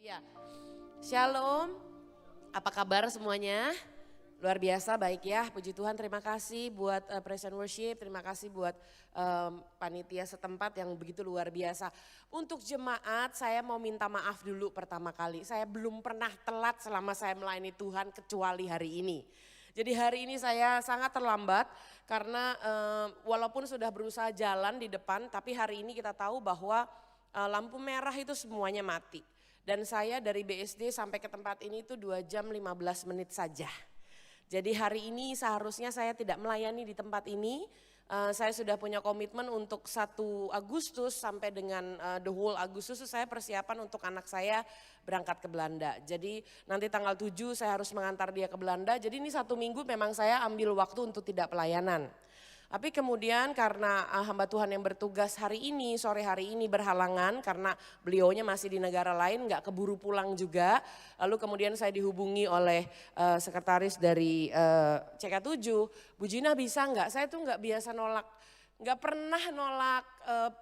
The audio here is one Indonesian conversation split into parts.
Ya, Shalom, apa kabar semuanya? Luar biasa, baik ya, puji Tuhan, terima kasih buat praise and worship, terima kasih buat panitia setempat yang begitu luar biasa. Untuk jemaat saya mau minta maaf dulu pertama kali, saya belum pernah telat selama saya melayani Tuhan kecuali hari ini. Jadi hari ini saya sangat terlambat karena walaupun sudah berusaha jalan di depan, tapi hari ini kita tahu bahwa lampu merah itu semuanya mati. Dan saya dari BSD sampai ke tempat ini itu 2 jam 15 menit saja. Jadi hari ini seharusnya saya tidak melayani di tempat ini. Saya sudah punya komitmen untuk 1 Agustus sampai dengan the whole Agustus saya persiapan untuk anak saya berangkat ke Belanda. Jadi nanti tanggal 7 saya harus mengantar dia ke Belanda. Jadi ini 1 minggu memang saya ambil waktu untuk tidak pelayanan. Tapi kemudian karena hamba Tuhan yang bertugas hari ini, sore hari ini berhalangan karena beliaunya masih di negara lain, gak keburu pulang juga. Lalu kemudian saya dihubungi oleh sekretaris dari CK7, Bu Gina bisa gak? Saya tuh gak biasa nolak, gak pernah nolak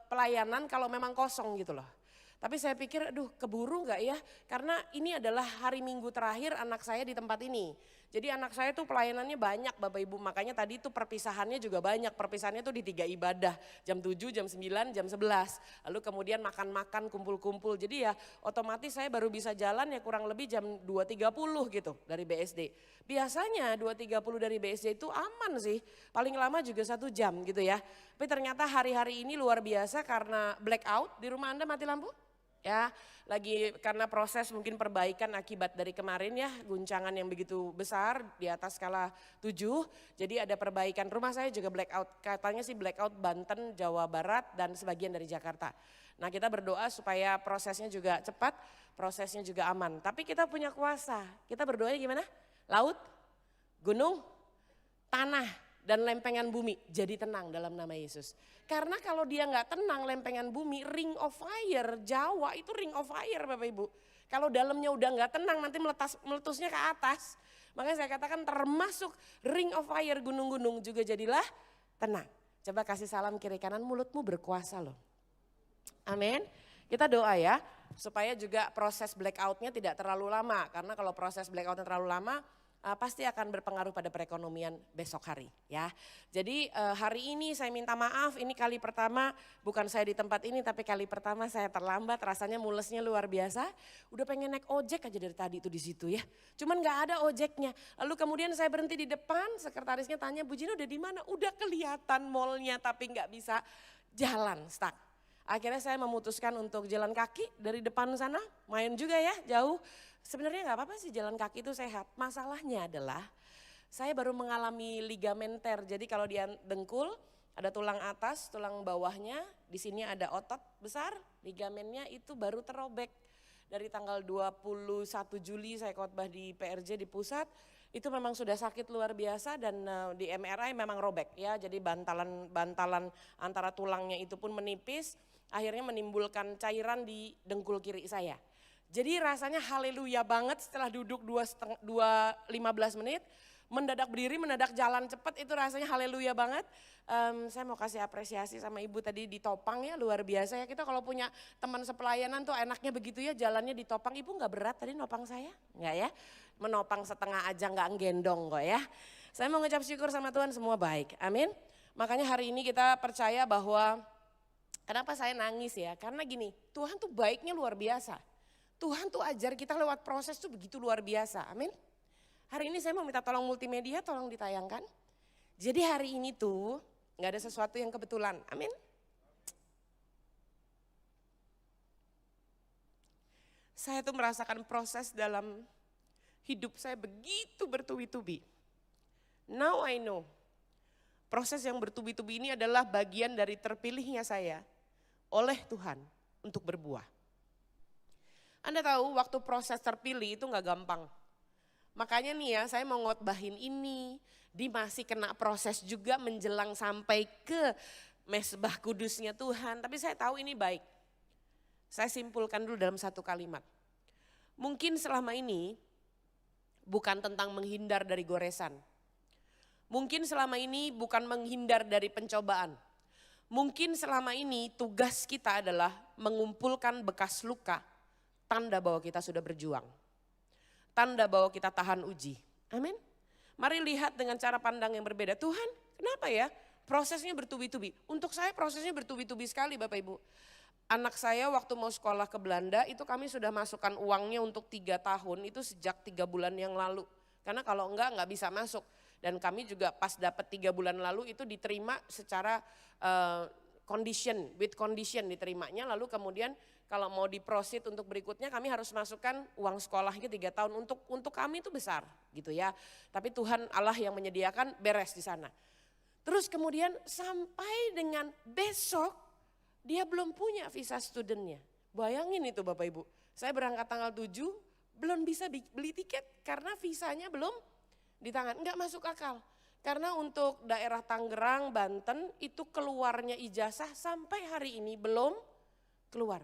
pelayanan kalau memang kosong gitu loh. Tapi saya pikir aduh keburu gak ya, karena ini adalah hari Minggu terakhir anak saya di tempat ini. Jadi anak saya tuh pelayanannya banyak Bapak Ibu, makanya tadi tuh perpisahannya juga banyak. Perpisahannya tuh di 3 ibadah, jam 7, jam 9, jam 11. Lalu kemudian makan-makan, kumpul-kumpul. Jadi ya otomatis saya baru bisa jalan ya kurang lebih jam 2.30 gitu dari BSD. Biasanya 2.30 dari BSD itu aman sih, paling lama juga 1 jam gitu ya. Tapi ternyata hari-hari ini luar biasa karena blackout. Di rumah Anda mati lampu? Ya, lagi karena proses mungkin perbaikan akibat dari kemarin ya, guncangan yang begitu besar di atas skala 7. Jadi ada perbaikan, rumah saya juga blackout, katanya sih blackout Banten, Jawa Barat dan sebagian dari Jakarta. Nah kita berdoa supaya prosesnya juga cepat, prosesnya juga aman. Tapi kita punya kuasa, kita berdoanya gimana? Laut, gunung, tanah dan lempengan bumi jadi tenang dalam nama Yesus. Karena kalau dia nggak tenang lempengan bumi, ring of fire, Jawa itu ring of fire Bapak Ibu. Kalau dalamnya udah nggak tenang nanti meletusnya ke atas. Makanya saya katakan termasuk ring of fire gunung-gunung juga jadilah tenang. Coba kasih salam kiri kanan, mulutmu berkuasa loh. Amin. Kita doa ya supaya juga proses blackoutnya tidak terlalu lama. Karena kalau proses blackoutnya terlalu lama pasti akan berpengaruh pada perekonomian besok hari ya. Jadi hari ini saya minta maaf, ini kali pertama bukan saya di tempat ini tapi kali pertama saya terlambat, rasanya mulesnya luar biasa. Udah pengen naik ojek aja dari tadi itu di situ ya. Cuman nggak ada ojeknya. Lalu kemudian saya berhenti di depan, sekretarisnya tanya, Bu Gina udah di mana? Udah kelihatan mallnya tapi nggak bisa jalan, stuck. Akhirnya saya memutuskan untuk jalan kaki dari depan sana, main juga ya jauh. Sebenarnya nggak apa-apa sih jalan kaki itu sehat. Masalahnya adalah saya baru mengalami ligamenter. Jadi kalau di dengkul ada tulang atas, tulang bawahnya, di sini ada otot besar, ligamennya itu baru terobek. Dari tanggal 21 Juli saya khotbah di PRJ di pusat, itu memang sudah sakit luar biasa dan di MRI memang robek ya. Jadi bantalan antara tulangnya itu pun menipis, akhirnya menimbulkan cairan di dengkul kiri saya. Jadi rasanya haleluya banget setelah duduk 15 menit, mendadak berdiri, mendadak jalan cepat itu rasanya haleluya banget. Saya mau kasih apresiasi sama ibu tadi ditopang ya luar biasa ya. Kita kalau punya teman sepelayanan tuh enaknya begitu ya jalannya ditopang. Ibu gak berat tadi nopang saya? Enggak ya? Menopang setengah aja gak nggendong kok ya. Saya mau ngucap syukur sama Tuhan semua baik, amin. Makanya hari ini kita percaya bahwa kenapa saya nangis ya, karena gini Tuhan tuh baiknya luar biasa. Tuhan tuh ajar kita lewat proses tuh begitu luar biasa, amin. Hari ini saya mau minta tolong multimedia, tolong ditayangkan. Jadi hari ini tuh gak ada sesuatu yang kebetulan, amin. Saya tuh merasakan proses dalam hidup saya begitu bertubi-tubi. Now I know, proses yang bertubi-tubi ini adalah bagian dari terpilihnya saya oleh Tuhan untuk berbuah. Anda tahu waktu proses terpilih itu gak gampang. Makanya nih ya saya mau ngotbahin ini, di masih kena proses juga menjelang sampai ke mesbah kudusnya Tuhan. Tapi saya tahu ini baik. Saya simpulkan dulu dalam 1 kalimat. Mungkin selama ini bukan tentang menghindar dari goresan. Mungkin selama ini bukan menghindar dari pencobaan. Mungkin selama ini tugas kita adalah mengumpulkan bekas luka tanda bahwa kita sudah berjuang. Tanda bahwa kita tahan uji. Amin. Mari lihat dengan cara pandang yang berbeda. Tuhan, kenapa ya prosesnya bertubi-tubi? Untuk saya prosesnya bertubi-tubi sekali Bapak Ibu. Anak saya waktu mau sekolah ke Belanda itu kami sudah masukkan uangnya untuk 3 tahun itu sejak 3 bulan yang lalu. Karena kalau enggak bisa masuk. Dan kami juga pas dapat 3 bulan lalu itu diterima secara with condition diterimanya. Lalu kemudian kalau mau diproceed untuk berikutnya kami harus masukkan uang sekolahnya 3 tahun. Untuk kami itu besar gitu ya. Tapi Tuhan Allah yang menyediakan beres di sana. Terus kemudian sampai dengan besok dia belum punya visa studentnya. Bayangin itu Bapak Ibu. Saya berangkat tanggal 7 belum bisa beli tiket karena visanya belum di tangan. Enggak masuk akal. Karena untuk daerah Tangerang, Banten itu keluarnya ijazah sampai hari ini belum keluar.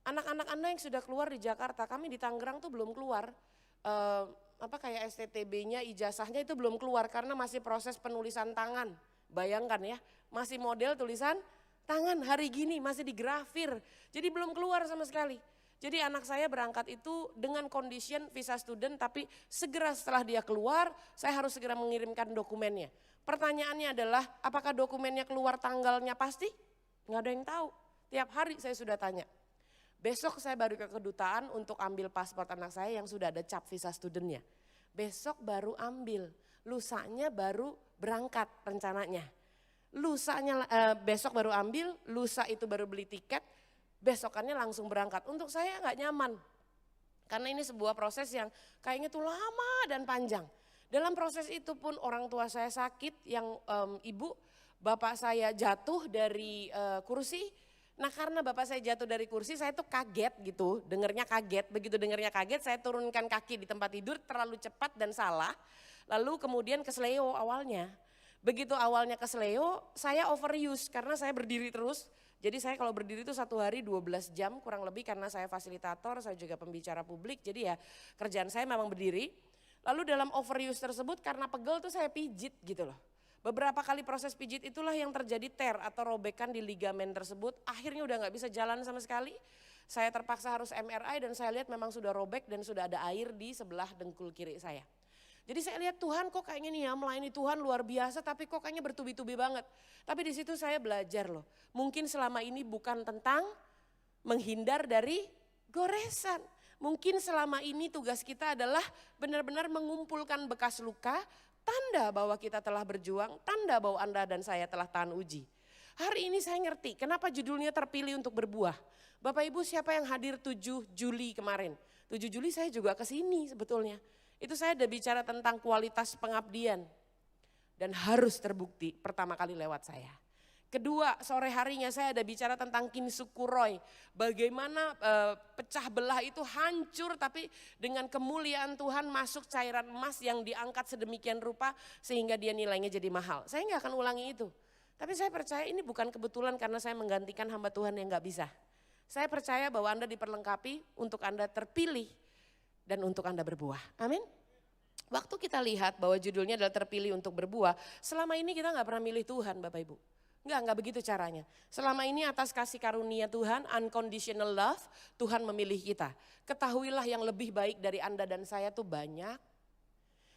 Anak-anak Anda yang sudah keluar di Jakarta, kami di Tangerang tuh belum keluar. Kayak STTB-nya, ijazahnya itu belum keluar karena masih proses penulisan tangan. Bayangkan ya, masih model tulisan tangan hari gini, masih digrafir. Jadi belum keluar sama sekali. Jadi anak saya berangkat itu dengan condition visa student tapi segera setelah dia keluar saya harus segera mengirimkan dokumennya. Pertanyaannya adalah apakah dokumennya keluar tanggalnya pasti? Nggak ada yang tahu. Tiap hari saya sudah tanya. Besok saya baru ke kedutaan untuk ambil paspor anak saya yang sudah ada cap visa studentnya. Besok baru ambil, lusanya baru berangkat rencananya. Besok baru ambil, lusa itu baru beli tiket, besokannya langsung berangkat. Untuk saya nggak nyaman, karena ini sebuah proses yang kayaknya tuh lama dan panjang. Dalam proses itu pun orang tua saya sakit, yang bapak saya jatuh dari kursi. Nah karena bapak saya jatuh dari kursi saya tuh kaget gitu, dengernya kaget. Begitu dengernya kaget saya turunkan kaki di tempat tidur terlalu cepat dan salah. Lalu kemudian kesleo awalnya. Begitu awalnya kesleo saya overuse karena saya berdiri terus. Jadi saya kalau berdiri itu 1 hari 12 jam kurang lebih karena saya fasilitator, saya juga pembicara publik. Jadi ya kerjaan saya memang berdiri. Lalu dalam overuse tersebut karena pegel tuh saya pijit gitu loh. Beberapa kali proses pijit itulah yang terjadi tear atau robekan di ligamen tersebut. Akhirnya udah gak bisa jalan sama sekali. Saya terpaksa harus MRI dan saya lihat memang sudah robek dan sudah ada air di sebelah dengkul kiri saya. Jadi saya lihat Tuhan kok kayaknya nih ya melayani Tuhan luar biasa tapi kok kayaknya bertubi-tubi banget. Tapi di situ saya belajar loh. Mungkin selama ini bukan tentang menghindar dari goresan. Mungkin selama ini tugas kita adalah benar-benar mengumpulkan bekas luka. Tanda bahwa kita telah berjuang, tanda bahwa Anda dan saya telah tahan uji. Hari ini saya ngerti kenapa judulnya terpilih untuk berbuah. Bapak Ibu siapa yang hadir 7 Juli kemarin? 7 Juli saya juga ke sini sebetulnya. Itu saya udah bicara tentang kualitas pengabdian. Dan harus terbukti pertama kali lewat saya. Kedua, sore harinya saya ada bicara tentang Kinsukuroi. Bagaimana pecah belah itu hancur tapi dengan kemuliaan Tuhan masuk cairan emas yang diangkat sedemikian rupa sehingga dia nilainya jadi mahal. Saya nggak akan ulangi itu. Tapi saya percaya ini bukan kebetulan karena saya menggantikan hamba Tuhan yang nggak bisa. Saya percaya bahwa Anda diperlengkapi untuk Anda terpilih dan untuk Anda berbuah. Amin. Waktu kita lihat bahwa judulnya adalah terpilih untuk berbuah, selama ini kita nggak pernah milih Tuhan Bapak Ibu. Enggak begitu caranya. Selama ini atas kasih karunia Tuhan, unconditional love, Tuhan memilih kita. Ketahuilah yang lebih baik dari Anda dan saya itu banyak.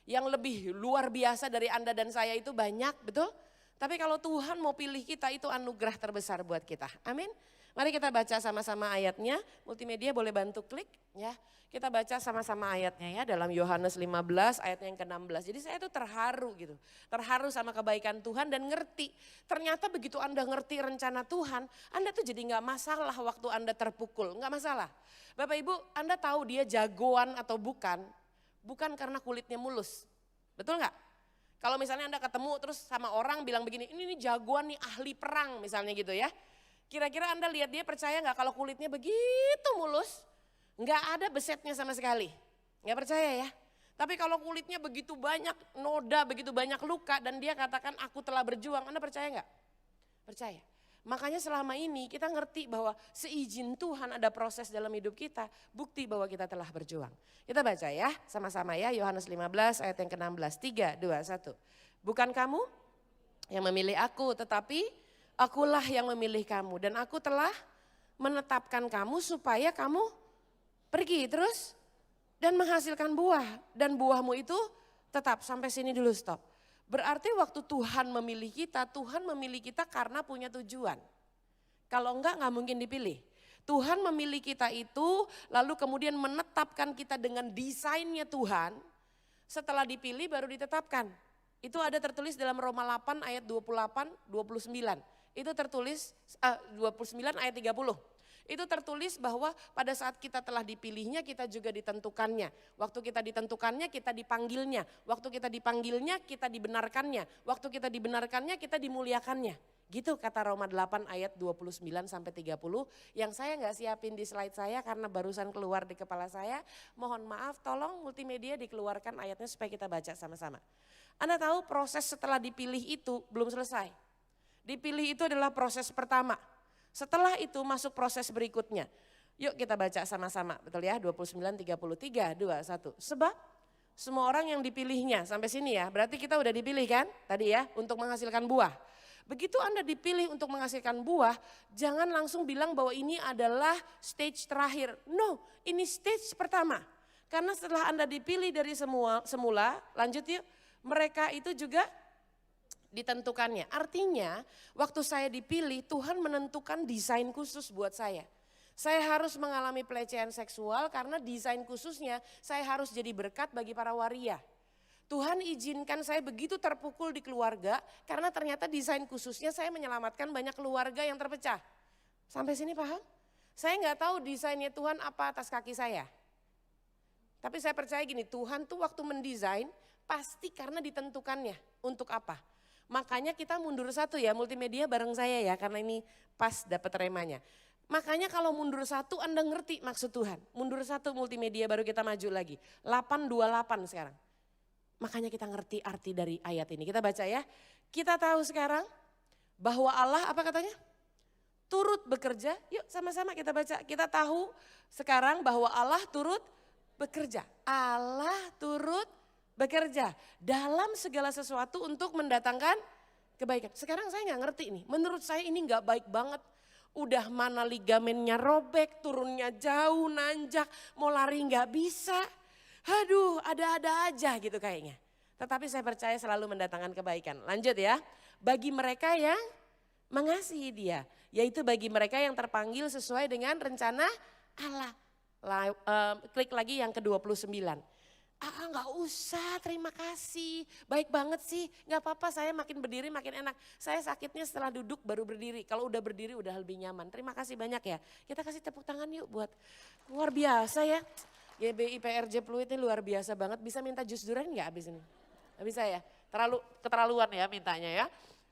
Yang lebih luar biasa dari Anda dan saya itu banyak, betul? Tapi kalau Tuhan mau pilih kita itu anugerah terbesar buat kita. Amin. Mari kita baca sama-sama ayatnya. Multimedia boleh bantu klik ya. Kita baca sama-sama ayatnya ya dalam Yohanes 15 ayatnya yang ke-16. Jadi saya tuh terharu gitu. Terharu sama kebaikan Tuhan dan ngerti. Ternyata begitu Anda ngerti rencana Tuhan, Anda tuh jadi gak masalah waktu Anda terpukul. Gak masalah. Bapak Ibu, Anda tahu dia jagoan atau bukan? Bukan karena kulitnya mulus. Betul gak? Kalau misalnya Anda ketemu terus sama orang bilang begini, ini jagoan nih ahli perang misalnya gitu ya. Kira-kira Anda lihat dia percaya gak kalau kulitnya begitu mulus? Nggak ada besetnya sama sekali, nggak percaya ya. Tapi kalau kulitnya begitu banyak noda, begitu banyak luka dan dia katakan aku telah berjuang, Anda percaya nggak? Percaya. Makanya selama ini kita ngerti bahwa seizin Tuhan ada proses dalam hidup kita, bukti bahwa kita telah berjuang. Kita baca ya, sama-sama ya, Yohanes 15 ayat yang ke-16, 3, 2, 1. Bukan kamu yang memilih aku, tetapi akulah yang memilih kamu dan aku telah menetapkan kamu supaya kamu pergi terus dan menghasilkan buah. Dan buahmu itu tetap, sampai sini dulu stop. Berarti waktu Tuhan memilih kita, Tuhan memilih kita karena punya tujuan. Kalau enggak mungkin dipilih. Tuhan memilih kita itu lalu kemudian menetapkan kita dengan desainnya Tuhan. Setelah dipilih baru ditetapkan. Itu ada tertulis dalam Roma 8 ayat 28, 29. Itu tertulis 29 ayat 30. Itu tertulis bahwa pada saat kita telah dipilihnya kita juga ditentukannya. Waktu kita ditentukannya kita dipanggilnya. Waktu kita dipanggilnya kita dibenarkannya. Waktu kita dibenarkannya kita dimuliakannya. Gitu kata Roma 8 ayat 29 sampai 30 yang saya nggak siapin di slide saya karena barusan keluar di kepala saya. Mohon maaf, tolong multimedia dikeluarkan ayatnya supaya kita baca sama-sama. Anda tahu proses setelah dipilih itu belum selesai. Dipilih itu adalah proses pertama. Setelah itu masuk proses berikutnya. Yuk kita baca sama-sama, betul ya? 29, 33, 2, 1. Sebab semua orang yang dipilihnya, sampai sini ya, berarti kita udah dipilih kan tadi ya untuk menghasilkan buah. Begitu Anda dipilih untuk menghasilkan buah, jangan langsung bilang bahwa ini adalah stage terakhir. No, ini stage pertama. Karena setelah Anda dipilih dari semula, lanjut yuk, mereka itu juga ditentukannya. Artinya waktu saya dipilih Tuhan menentukan desain khusus buat saya. Saya harus mengalami pelecehan seksual karena desain khususnya saya harus jadi berkat bagi para waria. Tuhan izinkan saya begitu terpukul di keluarga karena ternyata desain khususnya saya menyelamatkan banyak keluarga yang terpecah. Sampai sini paham? Saya nggak tahu desainnya Tuhan apa atas kaki saya. Tapi saya percaya gini, Tuhan tuh waktu mendesain pasti karena ditentukannya untuk apa. Makanya kita mundur satu ya, multimedia bareng saya ya, karena ini pas dapat remanya. Makanya kalau mundur satu Anda ngerti maksud Tuhan. Mundur satu multimedia baru kita maju lagi. 828 sekarang. Makanya kita ngerti arti dari ayat ini. Kita baca ya. Kita tahu sekarang bahwa Allah apa katanya? Turut bekerja. Yuk sama-sama kita baca. Kita tahu sekarang bahwa Allah turut bekerja. Allah turut bekerja dalam segala sesuatu untuk mendatangkan kebaikan. Sekarang saya nggak ngerti nih, menurut saya ini nggak baik banget. Udah mana ligamennya robek, turunnya jauh, nanjak, mau lari nggak bisa. Aduh, ada-ada aja gitu kayaknya. Tetapi saya percaya selalu mendatangkan kebaikan. Lanjut ya, bagi mereka yang mengasihi Dia, yaitu bagi mereka yang terpanggil sesuai dengan rencana Allah. Klik lagi yang ke-29. Nggak usah, terima kasih, baik banget sih, nggak apa-apa, saya makin berdiri makin enak. Saya sakitnya setelah duduk baru berdiri, kalau udah berdiri udah lebih nyaman. Terima kasih banyak ya, kita kasih tepuk tangan yuk buat luar biasa ya. GBI PRJ Pluit ini luar biasa banget, bisa minta jus durian nggak abis ini? Nggak bisa ya, keterlaluan ya mintanya ya.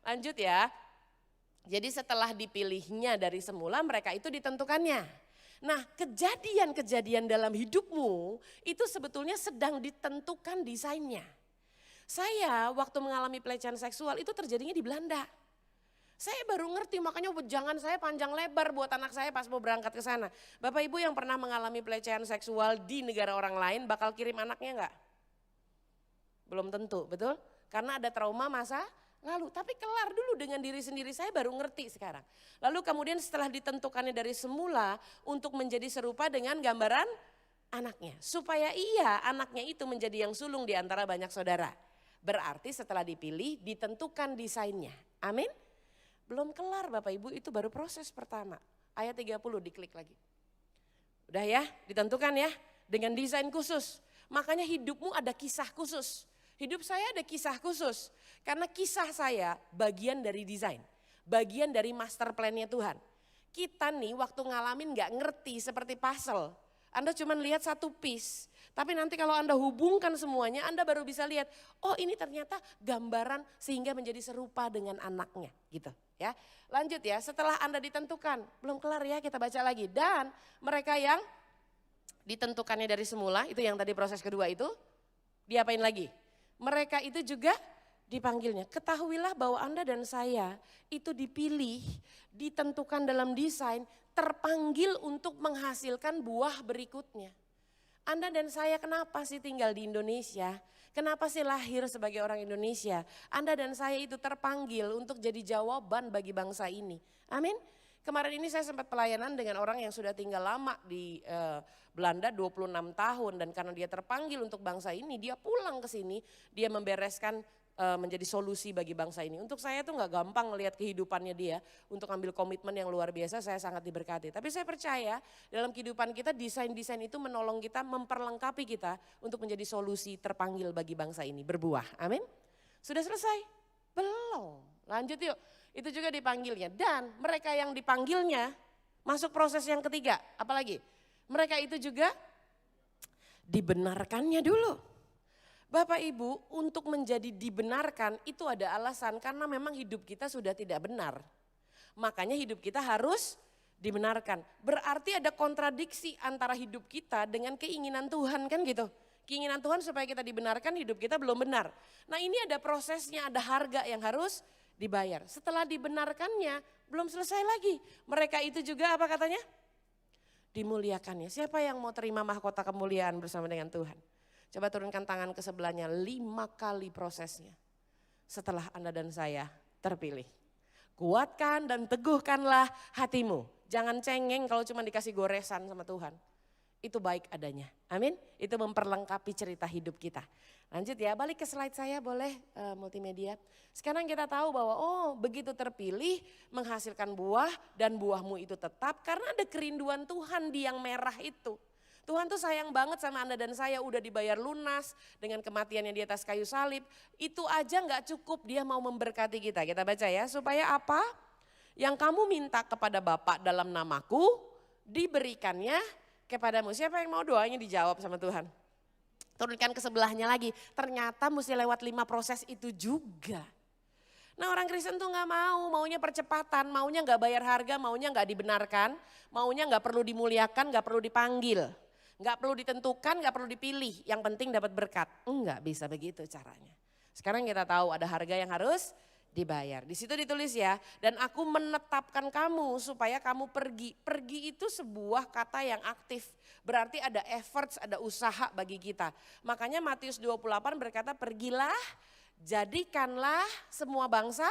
Lanjut ya, jadi setelah dipilihnya dari semula mereka itu ditentukannya. Nah, kejadian-kejadian dalam hidupmu itu sebetulnya sedang ditentukan desainnya. Saya waktu mengalami pelecehan seksual itu terjadinya di Belanda. Saya baru ngerti, makanya jangan saya panjang lebar buat anak saya pas mau berangkat ke sana. Bapak Ibu yang pernah mengalami pelecehan seksual di negara orang lain bakal kirim anaknya enggak? Belum tentu, betul? Karena ada trauma masa lalu, tapi kelar dulu dengan diri sendiri, saya baru ngerti sekarang. Lalu kemudian setelah ditentukannya dari semula untuk menjadi serupa dengan gambaran anaknya. Supaya anaknya itu menjadi yang sulung di antara banyak saudara. Berarti setelah dipilih ditentukan desainnya. Amin. Belum kelar Bapak Ibu, itu baru proses pertama. Ayat 30 diklik lagi. Udah ya, ditentukan ya dengan desain khusus. Makanya hidupmu ada kisah khusus. Hidup saya ada kisah khusus, karena kisah saya bagian dari desain, bagian dari master plan-nya Tuhan. Kita nih waktu ngalamin gak ngerti seperti puzzle, Anda cuma lihat satu piece, tapi nanti kalau Anda hubungkan semuanya Anda baru bisa lihat, oh ini ternyata gambaran sehingga menjadi serupa dengan anaknya gitu ya. Lanjut ya, setelah Anda ditentukan, belum kelar ya kita baca lagi. Dan mereka yang ditentukannya dari semula, itu yang tadi proses kedua itu, diapain lagi? Mereka itu juga dipanggilnya. Ketahuilah bahwa Anda dan saya itu dipilih, ditentukan dalam desain, terpanggil untuk menghasilkan buah berikutnya. Anda dan saya kenapa sih tinggal di Indonesia? Kenapa sih lahir sebagai orang Indonesia? Anda dan saya itu terpanggil untuk jadi jawaban bagi bangsa ini. Amin. Kemarin ini saya sempat pelayanan dengan orang yang sudah tinggal lama di Belanda 26 tahun. Dan karena dia terpanggil untuk bangsa ini, dia pulang ke sini, dia membereskan menjadi solusi bagi bangsa ini. Untuk saya tuh gak gampang melihat kehidupannya dia untuk ambil komitmen yang luar biasa, saya sangat diberkati. Tapi saya percaya dalam kehidupan kita desain-desain itu menolong kita, memperlengkapi kita untuk menjadi solusi terpanggil bagi bangsa ini, berbuah. Amin. Sudah selesai? Belum. Lanjut yuk. Itu juga dipanggilnya. Dan mereka yang dipanggilnya masuk proses yang ketiga. Apalagi? Mereka itu juga dibenarkannya dulu. Bapak Ibu, untuk menjadi dibenarkan itu ada alasan karena memang hidup kita sudah tidak benar. Makanya hidup kita harus dibenarkan. Berarti ada kontradiksi antara hidup kita dengan keinginan Tuhan, kan gitu. Keinginan Tuhan supaya kita dibenarkan, hidup kita belum benar. Nah ini ada prosesnya, ada harga yang harus dibayar. Setelah dibenarkannya belum selesai lagi. Mereka itu juga apa katanya? Dimuliakannya. Siapa yang mau terima mahkota kemuliaan bersama dengan Tuhan? Coba turunkan tangan ke sebelahnya, 5 kali prosesnya. Setelah Anda dan saya terpilih. Kuatkan dan teguhkanlah hatimu. Jangan cengeng kalau cuma dikasih goresan sama Tuhan. Itu baik adanya. Amin. Itu memperlengkapi cerita hidup kita. Lanjut ya, balik ke slide saya boleh multimedia. Sekarang kita tahu bahwa begitu terpilih menghasilkan buah dan buahmu itu tetap karena ada kerinduan Tuhan di yang merah itu. Tuhan tuh sayang banget sama Anda dan saya, udah dibayar lunas dengan kematiannya di atas kayu salib. Itu aja gak cukup, dia mau memberkati kita. Kita baca ya, supaya apa? Yang kamu minta kepada Bapa dalam namaku diberikannya kepadamu. Siapa yang mau doanya dijawab sama Tuhan? Turunkan ke sebelahnya lagi. Ternyata mesti lewat 5 proses itu juga. Nah orang Kristen tuh gak mau, maunya percepatan, maunya gak bayar harga, maunya gak dibenarkan, maunya gak perlu dimuliakan, gak perlu dipanggil. Gak perlu ditentukan, gak perlu dipilih, yang penting dapat berkat. Enggak bisa begitu caranya. Sekarang kita tahu ada harga yang harus dibayar. Di situ ditulis ya, dan aku menetapkan kamu supaya kamu pergi. Pergi itu sebuah kata yang aktif. Berarti ada efforts, ada usaha bagi kita. Makanya Matius 28 berkata, pergilah, jadikanlah semua bangsa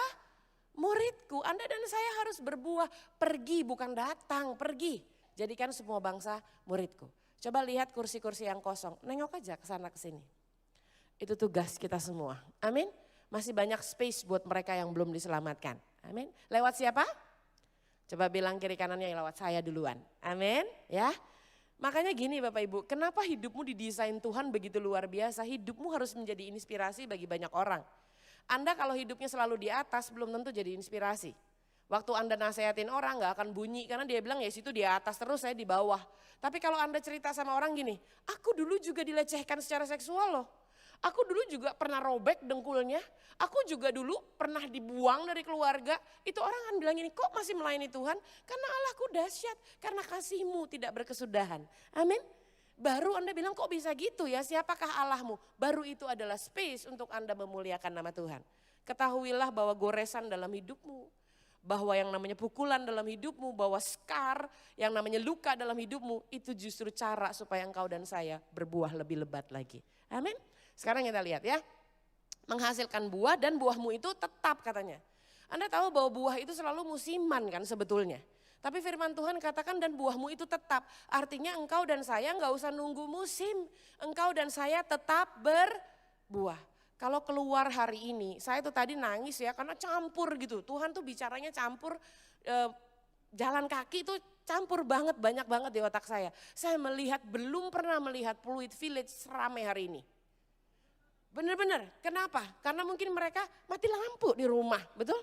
muridku. Anda dan saya harus berbuah. Pergi bukan datang, pergi. Jadikan semua bangsa muridku. Coba lihat kursi-kursi yang kosong. Nengok aja ke sana ke sini. Itu tugas kita semua. Amin. Masih banyak space buat mereka yang belum diselamatkan. Amin. Lewat siapa? Coba bilang kiri kanannya, lewat saya duluan. Amin. Ya. Makanya gini Bapak Ibu, kenapa hidupmu didesain Tuhan begitu luar biasa? Hidupmu harus menjadi inspirasi bagi banyak orang. Anda kalau hidupnya selalu di atas belum tentu jadi inspirasi. Waktu Anda nasehatin orang gak akan bunyi karena dia bilang ya situ di atas terus, saya di bawah. Tapi kalau Anda cerita sama orang gini, aku dulu juga dilecehkan secara seksual loh. Aku dulu juga pernah robek dengkulnya, aku juga dulu pernah dibuang dari keluarga. Itu orang akan bilang ini, kok masih melayani Tuhan? Karena Allahku dahsyat, karena kasih-Mu tidak berkesudahan. Amin. Baru Anda bilang kok bisa gitu ya, siapakah Allahmu? Baru itu adalah space untuk Anda memuliakan nama Tuhan. Ketahuilah bahwa goresan dalam hidupmu, bahwa yang namanya pukulan dalam hidupmu, bahwa scar, yang namanya luka dalam hidupmu, itu justru cara supaya engkau dan saya berbuah lebih lebat lagi. Amin. Sekarang kita lihat ya, menghasilkan buah dan buahmu itu tetap katanya. Anda tahu bahwa buah itu selalu musiman kan sebetulnya. Tapi firman Tuhan katakan dan buahmu itu tetap. Artinya engkau dan saya enggak usah nunggu musim. Engkau dan saya tetap berbuah. Kalau keluar hari ini, saya tuh tadi nangis ya karena campur gitu. Tuhan tuh bicaranya campur, jalan kaki itu campur banget, banyak banget di otak saya. Saya melihat, belum pernah melihat Pluit Village seramai hari ini. Benar-benar, kenapa? Karena mungkin mereka mati lampu di rumah, betul?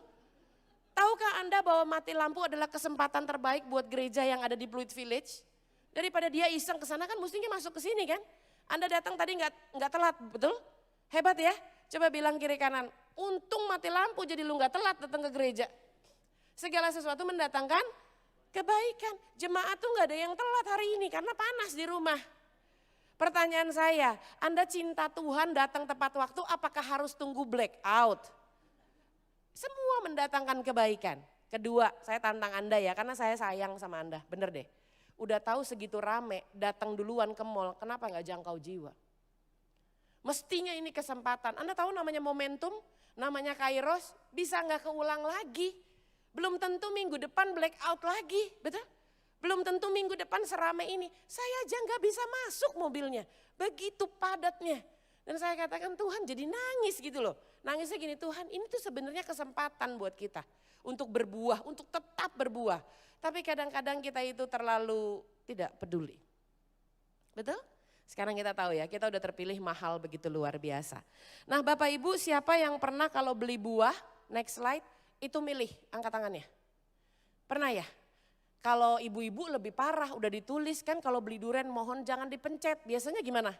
Tahukah Anda bahwa mati lampu adalah kesempatan terbaik buat gereja yang ada di Pluit Village? Daripada dia iseng ke sana kan mestinya masuk ke sini kan? Anda datang tadi nggak telat, betul? Hebat ya? Coba bilang kiri kanan, untung mati lampu jadi lu nggak telat datang ke gereja. Segala sesuatu mendatangkan kebaikan. Jemaat tuh nggak ada yang telat hari ini karena panas di rumah. Pertanyaan saya, Anda cinta Tuhan datang tepat waktu, apakah harus tunggu blackout? Semua mendatangkan kebaikan. Kedua, saya tantang Anda ya, karena saya sayang sama Anda, bener deh. Udah tahu segitu rame, datang duluan ke mall, kenapa gak jangkau jiwa? Mestinya ini kesempatan, Anda tahu namanya momentum, namanya kairos, bisa gak keulang lagi. Belum tentu minggu depan black out lagi, betul? Belum tentu minggu depan seramai ini. Saya aja nggak bisa masuk mobilnya, begitu padatnya. Dan saya katakan Tuhan jadi nangis gitu loh. Nangisnya gini, Tuhan ini tuh sebenarnya kesempatan buat kita. Untuk berbuah, untuk tetap berbuah. Tapi kadang-kadang kita itu terlalu tidak peduli. Betul? Sekarang kita tahu ya, kita udah terpilih mahal begitu luar biasa. Nah Bapak Ibu, siapa yang pernah kalau beli buah, next slide, itu milih, angkat tangannya. Pernah ya? Kalau ibu-ibu lebih parah, udah ditulis kan kalau beli durian mohon jangan dipencet. Biasanya gimana?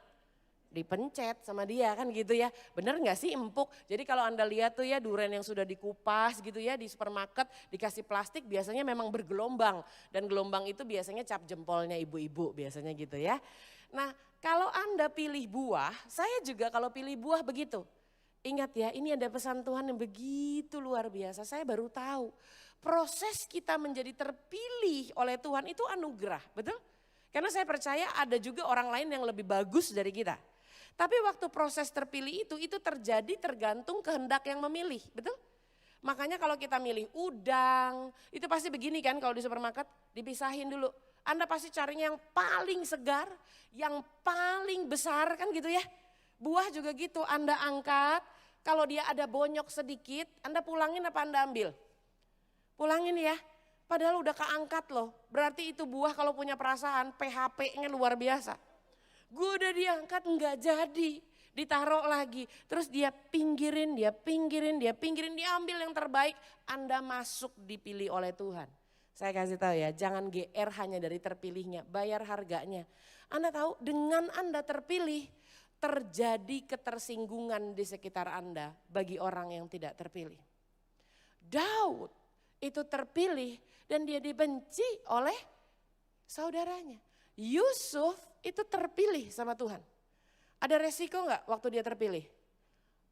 Dipencet sama dia kan gitu ya. Bener gak sih empuk? Jadi kalau Anda lihat tuh ya durian yang sudah dikupas gitu ya di supermarket dikasih plastik biasanya memang bergelombang. Dan gelombang itu biasanya cap jempolnya ibu-ibu biasanya gitu ya. Nah kalau Anda pilih buah, saya juga kalau pilih buah begitu. Ingat ya, ini ada pesan Tuhan yang begitu luar biasa. Saya baru tahu, proses kita menjadi terpilih oleh Tuhan itu anugerah, betul? Karena saya percaya ada juga orang lain yang lebih bagus dari kita. Tapi waktu proses terpilih itu terjadi tergantung kehendak yang memilih, betul? Makanya kalau kita milih udang, itu pasti begini kan kalau di supermarket, dipisahin dulu. Anda pasti carinya yang paling segar, yang paling besar kan gitu ya. Buah juga gitu, Anda angkat, kalau dia ada bonyok sedikit, Anda pulangin apa Anda ambil? Pulangin ya, padahal udah keangkat loh. Berarti itu buah kalau punya perasaan, PHP-nya luar biasa. Gue udah diangkat enggak jadi, ditaruh lagi. Terus dia pinggirin, diambil yang terbaik, Anda masuk dipilih oleh Tuhan. Saya kasih tahu ya, jangan GR hanya dari terpilihnya, bayar harganya. Anda tahu dengan Anda terpilih, terjadi ketersinggungan di sekitar Anda bagi orang yang tidak terpilih. Daud itu terpilih dan dia dibenci oleh saudaranya. Yusuf itu terpilih sama Tuhan. Ada resiko enggak waktu dia terpilih?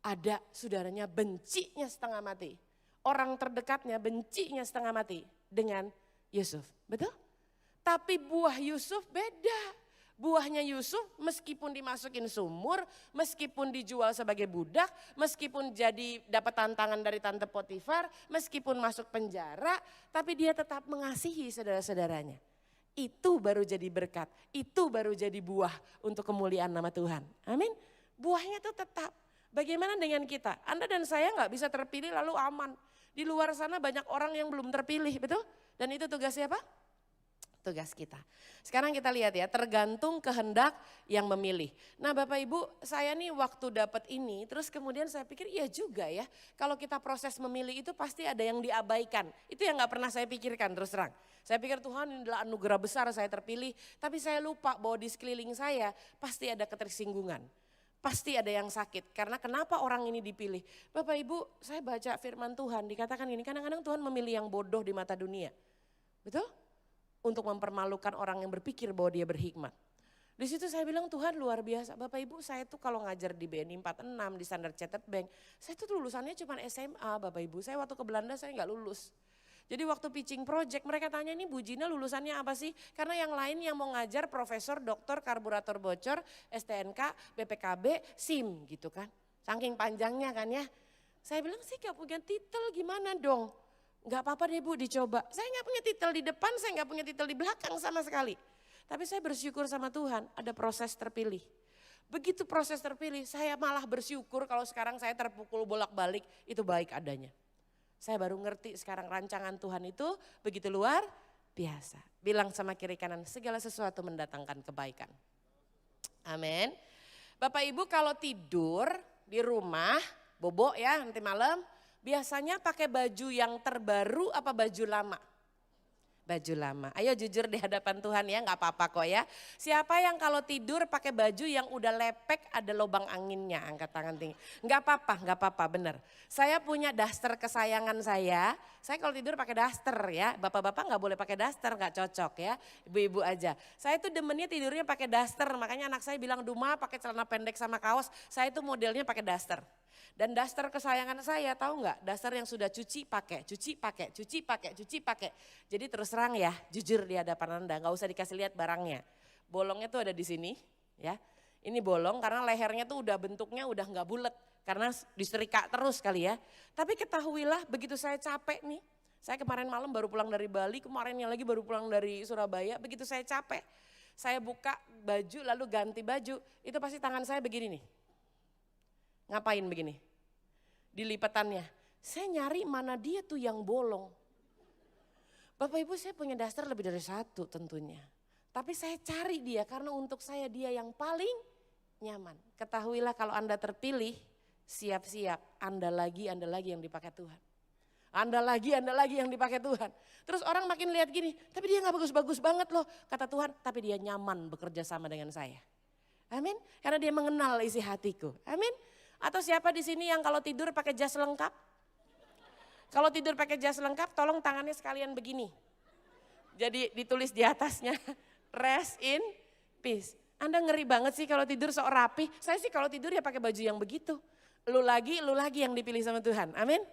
Ada, saudaranya bencinya setengah mati. Orang terdekatnya bencinya setengah mati dengan Yusuf, betul? Tapi buah Yusuf beda. Buahnya Yusuf meskipun dimasukin sumur, meskipun dijual sebagai budak, meskipun jadi dapat tantangan dari tante Potifar, meskipun masuk penjara, tapi dia tetap mengasihi saudara-saudaranya. Itu baru jadi berkat, itu baru jadi buah untuk kemuliaan nama Tuhan. Amin. Buahnya itu tetap. Bagaimana dengan kita? Anda dan saya nggak bisa terpilih lalu aman. Di luar sana banyak orang yang belum terpilih, betul? Dan itu tugas siapa? Tugas kita. Sekarang kita lihat ya, tergantung kehendak yang memilih. Nah Bapak Ibu, saya nih waktu dapat ini, terus kemudian saya pikir iya juga ya, kalau kita proses memilih itu pasti ada yang diabaikan. Itu yang gak pernah saya pikirkan terus terang. Saya pikir Tuhan ini adalah anugerah besar saya terpilih, tapi saya lupa bahwa di sekeliling saya pasti ada ketersinggungan. Pasti ada yang sakit, karena kenapa orang ini dipilih. Bapak Ibu, saya baca firman Tuhan, dikatakan gini, kadang-kadang Tuhan memilih yang bodoh di mata dunia. Betul? Untuk mempermalukan orang yang berpikir bahwa dia berhikmat. Di situ saya bilang Tuhan luar biasa. Bapak Ibu saya tuh kalau ngajar di BNI 46 di Standard Chartered Bank, saya tuh lulusannya cuma SMA Bapak Ibu. Saya waktu ke Belanda saya nggak lulus. Jadi waktu pitching project mereka tanya ini Bu Gina lulusannya apa sih? Karena yang lain yang mau ngajar profesor, doktor, karburator bocor, STNK, BPKB, SIM gitu kan. Saking panjangnya kan ya. Saya bilang sih gak punya titel gimana dong? Gak apa-apa deh Bu dicoba. Saya gak punya titel di depan, saya gak punya titel di belakang sama sekali. Tapi saya bersyukur sama Tuhan ada proses terpilih. Begitu proses terpilih saya malah bersyukur kalau sekarang saya terpukul bolak-balik itu baik adanya. Saya baru ngerti sekarang rancangan Tuhan itu begitu luar biasa. Bilang sama kiri kanan segala sesuatu mendatangkan kebaikan. Amin. Bapak Ibu kalau tidur di rumah, bobo ya nanti malam. Biasanya pakai baju yang terbaru apa baju lama? Baju lama. Ayo jujur di hadapan Tuhan ya, nggak apa-apa kok ya. Siapa yang kalau tidur pakai baju yang udah lepek ada lubang anginnya, angkat tangan tinggi. Nggak apa-apa bener. Saya punya daster kesayangan saya kalau tidur pakai daster ya. Bapak-bapak nggak boleh pakai daster, nggak cocok ya. Ibu-ibu aja. Saya tuh demennya tidurnya pakai daster, makanya anak saya bilang Duma pakai celana pendek sama kaos. Saya tuh modelnya pakai daster. Dan daster kesayangan saya tahu nggak? Daster yang sudah cuci pakai. Jadi terus terang ya, jujur di hadapan Anda, nggak usah dikasih lihat barangnya. Bolongnya tuh ada di sini, ya. Ini bolong karena lehernya tuh udah bentuknya udah nggak bulat, karena disetrika terus kali ya. Tapi ketahuilah begitu saya capek nih, Saya kemarin malam baru pulang dari Bali, kemarinnya lagi baru pulang dari Surabaya. Begitu saya capek, saya buka baju lalu ganti baju, itu pasti tangan saya begini nih. Ngapain begini? Di lipatannya. Saya nyari mana dia tuh yang bolong. Bapak Ibu, saya punya daster lebih dari satu tentunya. Tapi saya cari dia karena untuk saya dia yang paling nyaman. Ketahuilah kalau Anda terpilih, siap-siap Anda lagi yang dipakai Tuhan. Anda lagi yang dipakai Tuhan. Terus orang makin lihat gini, tapi dia gak bagus-bagus banget loh. Kata Tuhan, tapi dia nyaman bekerja sama dengan saya. Amin. Karena dia mengenal isi hatiku. Amin. Atau siapa di sini yang kalau tidur pakai jas lengkap? Kalau tidur pakai jas lengkap, tolong tangannya sekalian begini. Jadi ditulis di atasnya, rest in peace. Anda ngeri banget sih kalau tidur sok rapi. Saya sih kalau tidur ya pakai baju yang begitu. Lu lagi yang dipilih sama Tuhan. Amin.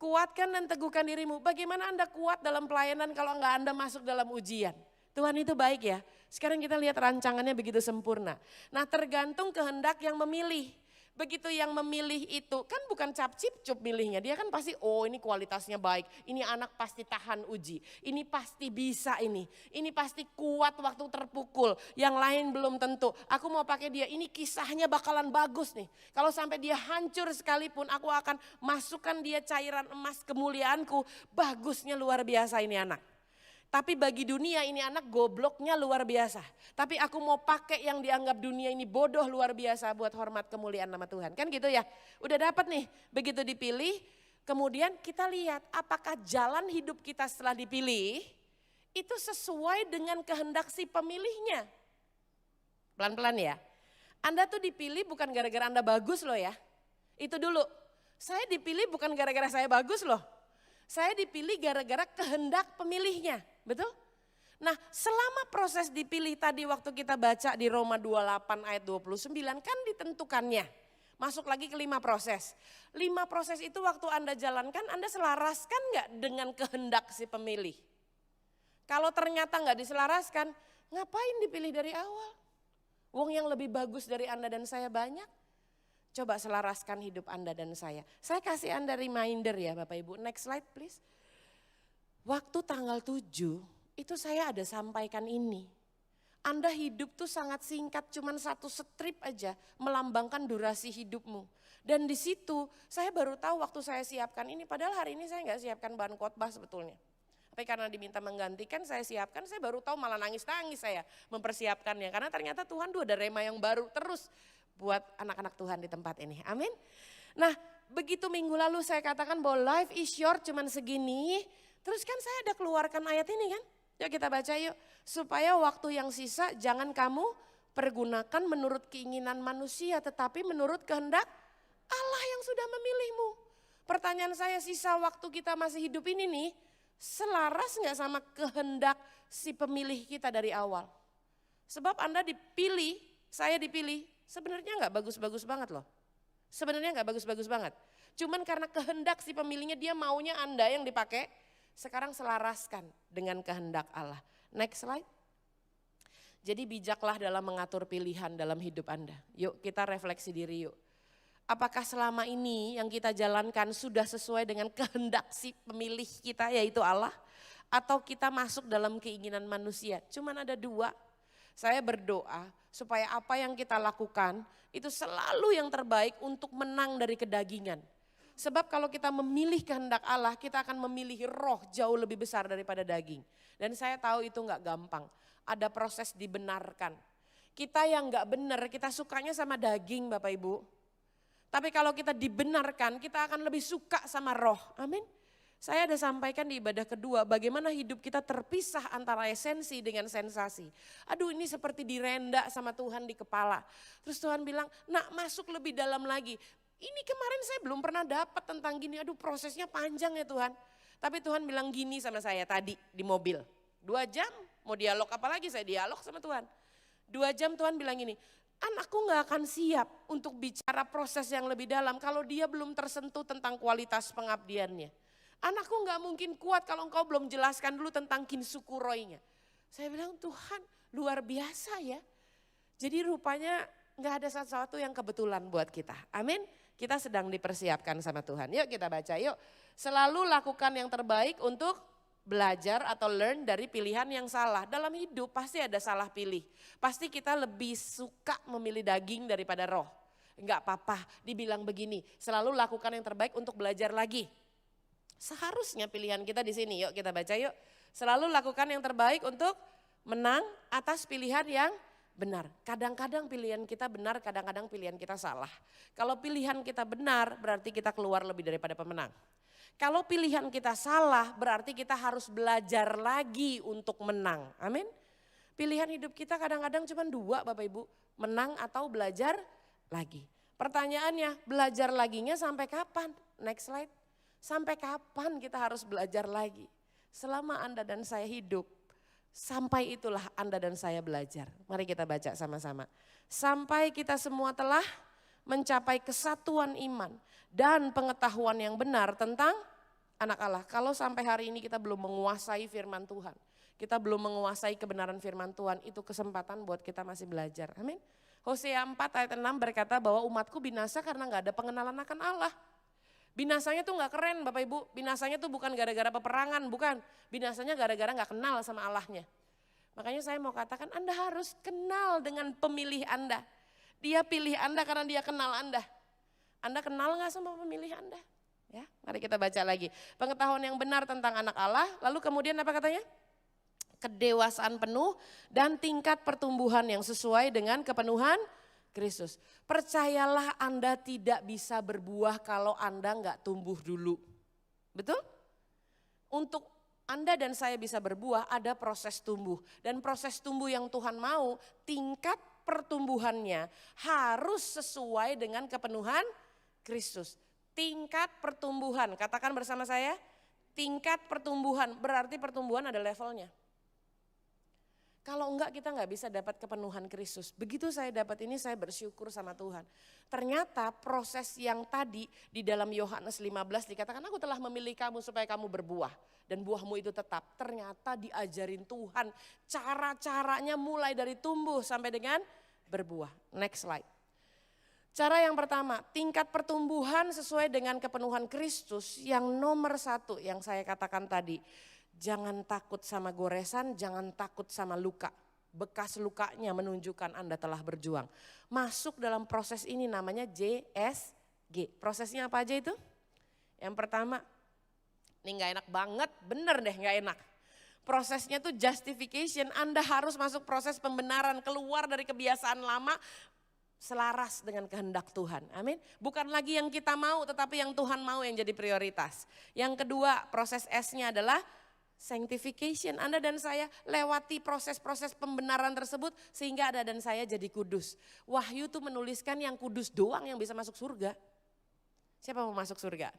Kuatkan dan teguhkan dirimu. Bagaimana Anda kuat dalam pelayanan kalau enggak Anda masuk dalam ujian? Tuhan itu baik ya. Sekarang kita lihat rancangannya begitu sempurna. Nah, tergantung kehendak yang memilih. Begitu yang memilih itu kan bukan cap-cip-cup milihnya. Dia kan pasti ini kualitasnya baik. Ini anak pasti tahan uji. Ini pasti bisa ini. Ini pasti kuat waktu terpukul. Yang lain belum tentu. Aku mau pakai dia. Ini kisahnya bakalan bagus nih. Kalau sampai dia hancur sekalipun aku akan masukkan dia cairan emas kemuliaanku. Bagusnya luar biasa ini anak. Tapi bagi dunia ini anak gobloknya luar biasa. Tapi aku mau pakai yang dianggap dunia ini bodoh luar biasa buat hormat kemuliaan nama Tuhan. Kan gitu ya. Udah dapat nih, begitu dipilih. Kemudian kita lihat apakah jalan hidup kita setelah dipilih itu sesuai dengan kehendak si pemilihnya. Pelan-pelan ya. Anda tuh dipilih bukan gara-gara Anda bagus loh ya. Itu dulu. Saya dipilih bukan gara-gara saya bagus loh. Saya dipilih gara-gara kehendak pemilihnya, betul? Nah, selama proses dipilih tadi waktu kita baca di Roma 28 ayat 29 kan ditentukannya. Masuk lagi ke 5 proses. 5 proses itu waktu Anda jalankan, Anda selaraskan gak dengan kehendak si pemilih? Kalau ternyata gak diselaraskan, ngapain dipilih dari awal? Wong yang lebih bagus dari Anda dan saya banyak. Coba selaraskan hidup Anda dan saya. Saya kasih Anda reminder ya Bapak Ibu. Next slide please. Waktu tanggal 7 itu saya ada sampaikan ini. Anda hidup tuh sangat singkat, cuman 1 strip aja melambangkan durasi hidupmu. Dan di situ saya baru tahu waktu saya siapkan ini, padahal hari ini saya nggak siapkan bahan khotbah sebetulnya. Tapi karena diminta menggantikan saya siapkan, saya baru tahu malah nangis-nangis saya mempersiapkannya. Karena ternyata Tuhan tuh ada rema yang baru terus buat anak-anak Tuhan di tempat ini. Amin. Nah, begitu minggu lalu saya katakan bahwa life is short cuman segini. Terus kan saya ada keluarkan ayat ini kan. Yuk kita baca yuk. Supaya waktu yang sisa jangan kamu pergunakan menurut keinginan manusia tetapi menurut kehendak Allah yang sudah memilihmu. Pertanyaan saya, sisa waktu kita masih hidup ini nih, selaras gak sama kehendak si pemilih kita dari awal? Sebab Anda dipilih, saya dipilih, sebenarnya nggak bagus-bagus banget loh. Sebenarnya nggak bagus-bagus banget. Cuman karena kehendak si pemilihnya dia maunya Anda yang dipakai. Sekarang selaraskan dengan kehendak Allah. Next slide. Jadi bijaklah dalam mengatur pilihan dalam hidup Anda. Yuk kita refleksi diri yuk. Apakah selama ini yang kita jalankan sudah sesuai dengan kehendak si pemilih kita yaitu Allah? Atau kita masuk dalam keinginan manusia? Cuman ada 2. Saya berdoa supaya apa yang kita lakukan itu selalu yang terbaik untuk menang dari kedagingan. Sebab kalau kita memilih kehendak Allah, kita akan memilih roh jauh lebih besar daripada daging. Dan saya tahu itu gak gampang, ada proses dibenarkan. Kita yang gak benar, kita sukanya sama daging Bapak Ibu. Tapi kalau kita dibenarkan, kita akan lebih suka sama roh, amin. Saya ada sampaikan di ibadah kedua bagaimana hidup kita terpisah antara esensi dengan sensasi. Aduh ini seperti direndak sama Tuhan di kepala. Terus Tuhan bilang, nak masuk lebih dalam lagi. Ini kemarin saya belum pernah dapat tentang gini, aduh prosesnya panjang ya Tuhan. Tapi Tuhan bilang gini sama saya tadi di mobil. 2 jam mau dialog apa lagi, saya dialog sama Tuhan. 2 jam Tuhan bilang gini, anakku gak akan siap untuk bicara proses yang lebih dalam kalau dia belum tersentuh tentang kualitas pengabdiannya. Anakku gak mungkin kuat kalau engkau belum jelaskan dulu tentang kinsukuroinya. Saya bilang Tuhan luar biasa ya. Jadi rupanya gak ada sesuatu yang kebetulan buat kita. Amin. Kita sedang dipersiapkan sama Tuhan. Yuk kita baca yuk. Selalu lakukan yang terbaik untuk belajar atau learn dari pilihan yang salah. Dalam hidup pasti ada salah pilih. Pasti kita lebih suka memilih daging daripada roh. Enggak apa-apa, dibilang begini, selalu lakukan yang terbaik untuk belajar lagi. Seharusnya pilihan kita di sini, yuk kita baca yuk. Selalu lakukan yang terbaik untuk menang atas pilihan yang benar. Kadang-kadang pilihan kita benar, kadang-kadang pilihan kita salah. Kalau pilihan kita benar, berarti kita keluar lebih daripada pemenang. Kalau pilihan kita salah, berarti kita harus belajar lagi untuk menang. Amin. Pilihan hidup kita kadang-kadang cuma dua Bapak Ibu, menang atau belajar lagi. Pertanyaannya, belajar laginya sampai kapan? Next slide. Sampai kapan kita harus belajar lagi? Selama Anda dan saya hidup, sampai itulah Anda dan saya belajar. Mari kita baca sama-sama. Sampai kita semua telah mencapai kesatuan iman dan pengetahuan yang benar tentang anak Allah. Kalau sampai hari ini kita belum menguasai firman Tuhan, kita belum menguasai kebenaran firman Tuhan, itu kesempatan buat kita masih belajar. Amin. Hosea 4 ayat 6 berkata bahwa umatku binasa karena gak ada pengenalan akan Allah. Binasanya tuh gak keren Bapak Ibu, binasanya tuh bukan gara-gara peperangan, bukan. Binasanya gara-gara gak kenal sama Allahnya. Makanya saya mau katakan Anda harus kenal dengan pemilih Anda. Dia pilih Anda karena dia kenal Anda. Anda kenal gak sama pemilih Anda? Ya, mari kita baca lagi. Pengetahuan yang benar tentang anak Allah, lalu kemudian apa katanya? Kedewasaan penuh dan tingkat pertumbuhan yang sesuai dengan kepenuhan Kristus. Percayalah Anda tidak bisa berbuah kalau Anda enggak tumbuh dulu. Betul? Untuk Anda dan saya bisa berbuah ada proses tumbuh. Dan proses tumbuh yang Tuhan mau, tingkat pertumbuhannya harus sesuai dengan kepenuhan Kristus. Tingkat pertumbuhan, katakan bersama saya, tingkat pertumbuhan, berarti pertumbuhan ada levelnya. Kalau enggak kita enggak bisa dapat kepenuhan Kristus. Begitu saya dapat ini saya bersyukur sama Tuhan. Ternyata proses yang tadi di dalam Yohanes 15 dikatakan aku telah memilih kamu supaya kamu berbuah. Dan buahmu itu tetap. Ternyata diajarin Tuhan cara-caranya mulai dari tumbuh sampai dengan berbuah. Next slide. Cara yang pertama, tingkat pertumbuhan sesuai dengan kepenuhan Kristus yang nomor satu yang saya katakan tadi. Jangan takut sama goresan, jangan takut sama luka. Bekas lukanya menunjukkan Anda telah berjuang. Masuk dalam proses ini namanya JSG. Prosesnya apa aja itu? Yang pertama, ini gak enak banget, bener deh gak enak. Prosesnya tuh justification, Anda harus masuk proses pembenaran, keluar dari kebiasaan lama, selaras dengan kehendak Tuhan, amin. Bukan lagi yang kita mau tetapi yang Tuhan mau yang jadi prioritas. Yang kedua proses S-nya adalah sanctification. Anda dan saya lewati proses-proses pembenaran tersebut sehingga Anda dan saya jadi kudus. Wahyu tuh menuliskan yang kudus doang yang bisa masuk surga. Siapa mau masuk surga?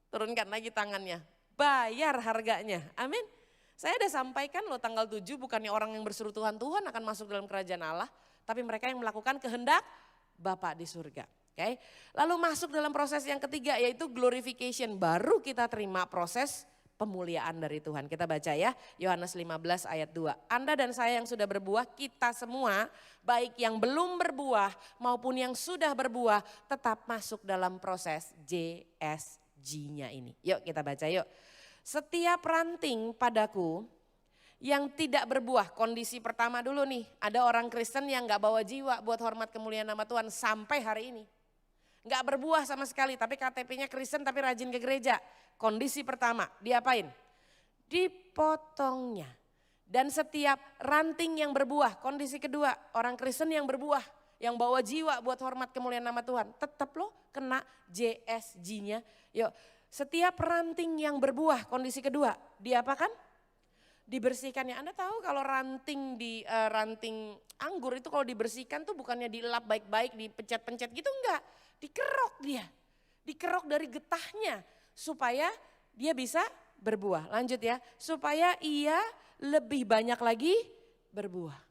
Turunkan lagi tangannya, bayar harganya, amin. Saya udah sampaikan loh tanggal 7 bukannya orang yang berseru Tuhan akan masuk dalam kerajaan Allah. Tapi mereka yang melakukan kehendak Bapa di surga. Okay? Lalu masuk dalam proses yang ketiga yaitu glorification. Baru kita terima proses pemuliaan dari Tuhan. Kita baca ya Yohanes 15 ayat 2. Anda dan saya yang sudah berbuah, kita semua baik yang belum berbuah maupun yang sudah berbuah tetap masuk dalam proses JSG-nya ini. Yuk kita baca yuk. Setiap ranting padaku yang tidak berbuah, kondisi pertama dulu nih, ada orang Kristen yang gak bawa jiwa buat hormat kemuliaan nama Tuhan sampai hari ini. Gak berbuah sama sekali, tapi KTP-nya Kristen tapi rajin ke gereja. Kondisi pertama, diapain? Dipotongnya. Dan setiap ranting yang berbuah, kondisi kedua, orang Kristen yang berbuah, yang bawa jiwa buat hormat kemuliaan nama Tuhan, tetap loh kena JSG-nya. Yuk, setiap ranting yang berbuah, kondisi kedua, diapakan? Dibersihkannya. Anda tahu kalau ranting di ranting anggur itu kalau dibersihkan tuh bukannya dilap baik-baik, dipencet-pencet gitu enggak. Dikerok dia. Dikerok dari getahnya supaya dia bisa berbuah. Lanjut ya. Supaya ia lebih banyak lagi berbuah.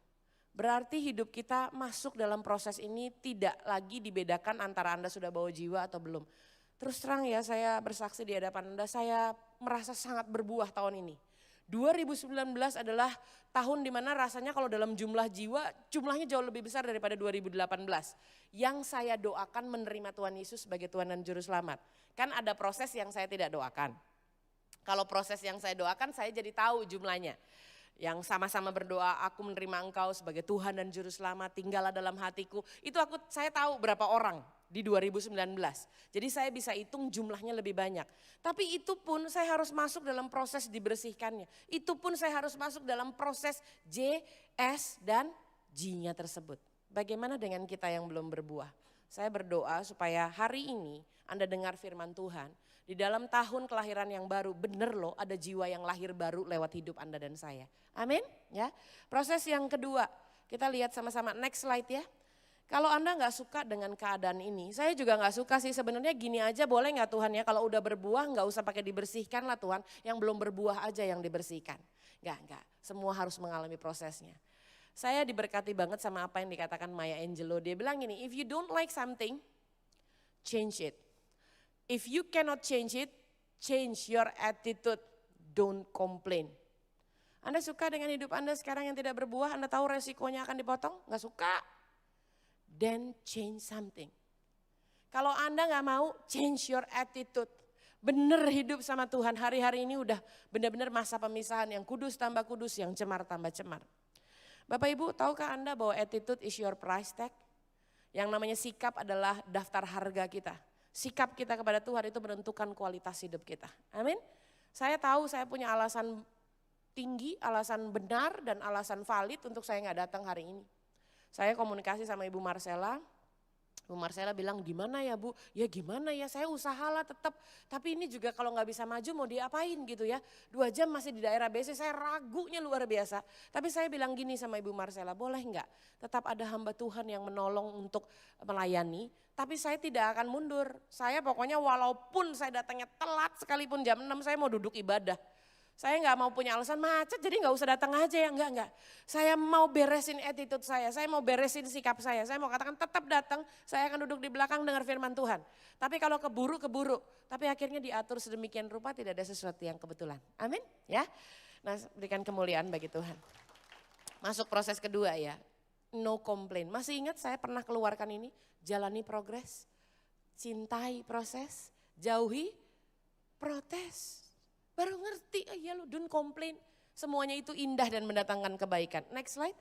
Berarti hidup kita masuk dalam proses ini tidak lagi dibedakan antara Anda sudah bawa jiwa atau belum. Terus terang ya saya bersaksi di hadapan Anda, saya merasa sangat berbuah tahun ini. 2019 adalah tahun dimana rasanya kalau dalam jumlah jiwa, jumlahnya jauh lebih besar daripada 2018. Yang saya doakan menerima Tuhan Yesus sebagai Tuhan dan Juru Selamat. Kan ada proses yang saya tidak doakan. Kalau proses yang saya doakan saya jadi tahu jumlahnya. Yang sama-sama berdoa, aku menerima engkau sebagai Tuhan dan Juru Selamat, tinggallah dalam hatiku. Itu saya tahu berapa orang di 2019. Jadi saya bisa hitung jumlahnya lebih banyak. Tapi itu pun saya harus masuk dalam proses dibersihkannya. Itu pun saya harus masuk dalam proses J, S, dan G-nya tersebut. Bagaimana dengan kita yang belum berbuah? Saya berdoa supaya hari ini Anda dengar firman Tuhan. Di dalam tahun kelahiran yang baru, benar loh ada jiwa yang lahir baru lewat hidup Anda dan saya. Amin. Ya. Proses yang kedua, kita lihat sama-sama next slide ya. Kalau Anda nggak suka dengan keadaan ini, saya juga nggak suka sih sebenarnya gini aja boleh nggak Tuhan ya, kalau udah berbuah nggak usah pakai dibersihkan lah Tuhan, yang belum berbuah aja yang dibersihkan. Nggak, semua harus mengalami prosesnya. Saya diberkati banget sama apa yang dikatakan Maya Angelou, dia bilang gini, if you don't like something, change it. If you cannot change it, change your attitude, don't complain. Anda suka dengan hidup Anda sekarang yang tidak berbuah, Anda tahu resikonya akan dipotong? Nggak suka. Then change something. Kalau Anda nggak mau, change your attitude. Bener hidup sama Tuhan, hari-hari ini udah benar-benar masa pemisahan yang kudus tambah kudus, yang cemar tambah cemar. Bapak Ibu, tahukah Anda bahwa attitude is your price tag? Yang namanya sikap adalah daftar harga kita. Sikap kita kepada Tuhan itu menentukan kualitas hidup kita. Amin. Saya tahu saya punya alasan tinggi, alasan benar dan alasan valid untuk saya nggak datang hari ini. Saya komunikasi sama Ibu Marcella. Ibu Marcella bilang gimana ya Bu? Ya gimana ya, saya usahalah tetap. Tapi ini juga kalau nggak bisa maju mau diapain gitu ya. 2 jam masih di daerah BC, saya ragunya luar biasa. Tapi saya bilang gini sama Ibu Marcella, boleh nggak? Tetap ada hamba Tuhan yang menolong untuk melayani. Tapi saya tidak akan mundur. Saya pokoknya walaupun saya datangnya telat sekalipun jam 6 saya mau duduk ibadah. Saya nggak mau punya alasan macet jadi nggak usah datang aja ya, enggak. Saya mau beresin attitude saya mau beresin sikap saya mau katakan tetap datang, saya akan duduk di belakang dengar firman Tuhan. Tapi kalau keburu, tapi akhirnya diatur sedemikian rupa tidak ada sesuatu yang kebetulan. Amin ya. Nah berikan kemuliaan bagi Tuhan. Masuk proses kedua ya, no complain. Masih ingat saya pernah keluarkan ini, jalani progres, cintai proses, jauhi protes. Baru ngerti, ya lu don't complain. Semuanya itu indah dan mendatangkan kebaikan. Next slide.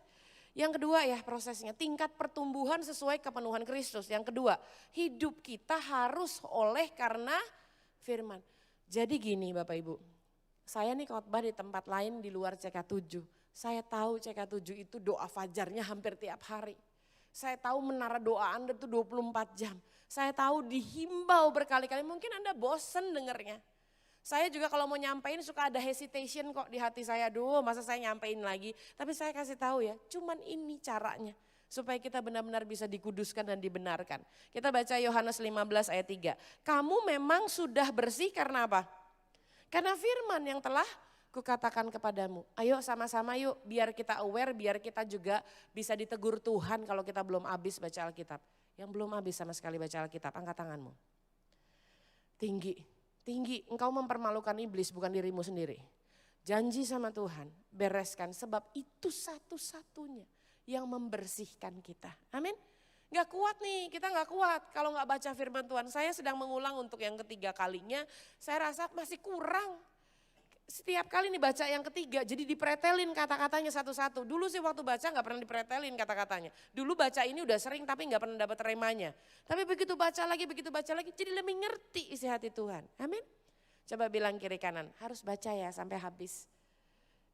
Yang kedua ya prosesnya, tingkat pertumbuhan sesuai kepenuhan Kristus. Yang kedua, hidup kita harus oleh karena firman. Jadi gini Bapak Ibu, saya nih khotbah di tempat lain di luar CK7. Saya tahu CK7 itu doa fajarnya hampir tiap hari. Saya tahu menara doa Anda itu 24 jam. Saya tahu dihimbau berkali-kali, mungkin Anda bosen dengernya. Saya juga kalau mau nyampein suka ada hesitation kok di hati saya, aduh masa saya nyampein lagi. Tapi saya kasih tahu ya, cuman ini caranya. Supaya kita benar-benar bisa dikuduskan dan dibenarkan. Kita baca Yohanes 15 ayat 3. Kamu memang sudah bersih karena apa? Karena firman yang telah kukatakan kepadamu. Ayo sama-sama yuk biar kita aware, biar kita juga bisa ditegur Tuhan kalau kita belum habis baca Alkitab. Yang belum habis sama sekali baca Alkitab, angkat tanganmu. Tinggi, engkau mempermalukan iblis bukan dirimu sendiri. Janji sama Tuhan, bereskan sebab itu satu-satunya yang membersihkan kita. Amin. Gak kuat nih, kita gak kuat kalau gak baca firman Tuhan. Saya sedang mengulang untuk yang ketiga kalinya, saya rasa masih kurang. Setiap kali nih baca yang ketiga, jadi dipretelin kata-katanya satu-satu. Dulu sih waktu baca gak pernah dipretelin kata-katanya. Dulu baca ini udah sering tapi gak pernah dapat remanya. Tapi begitu baca lagi, jadi lebih ngerti isi hati Tuhan. Amin. Coba bilang kiri kanan, harus baca ya sampai habis.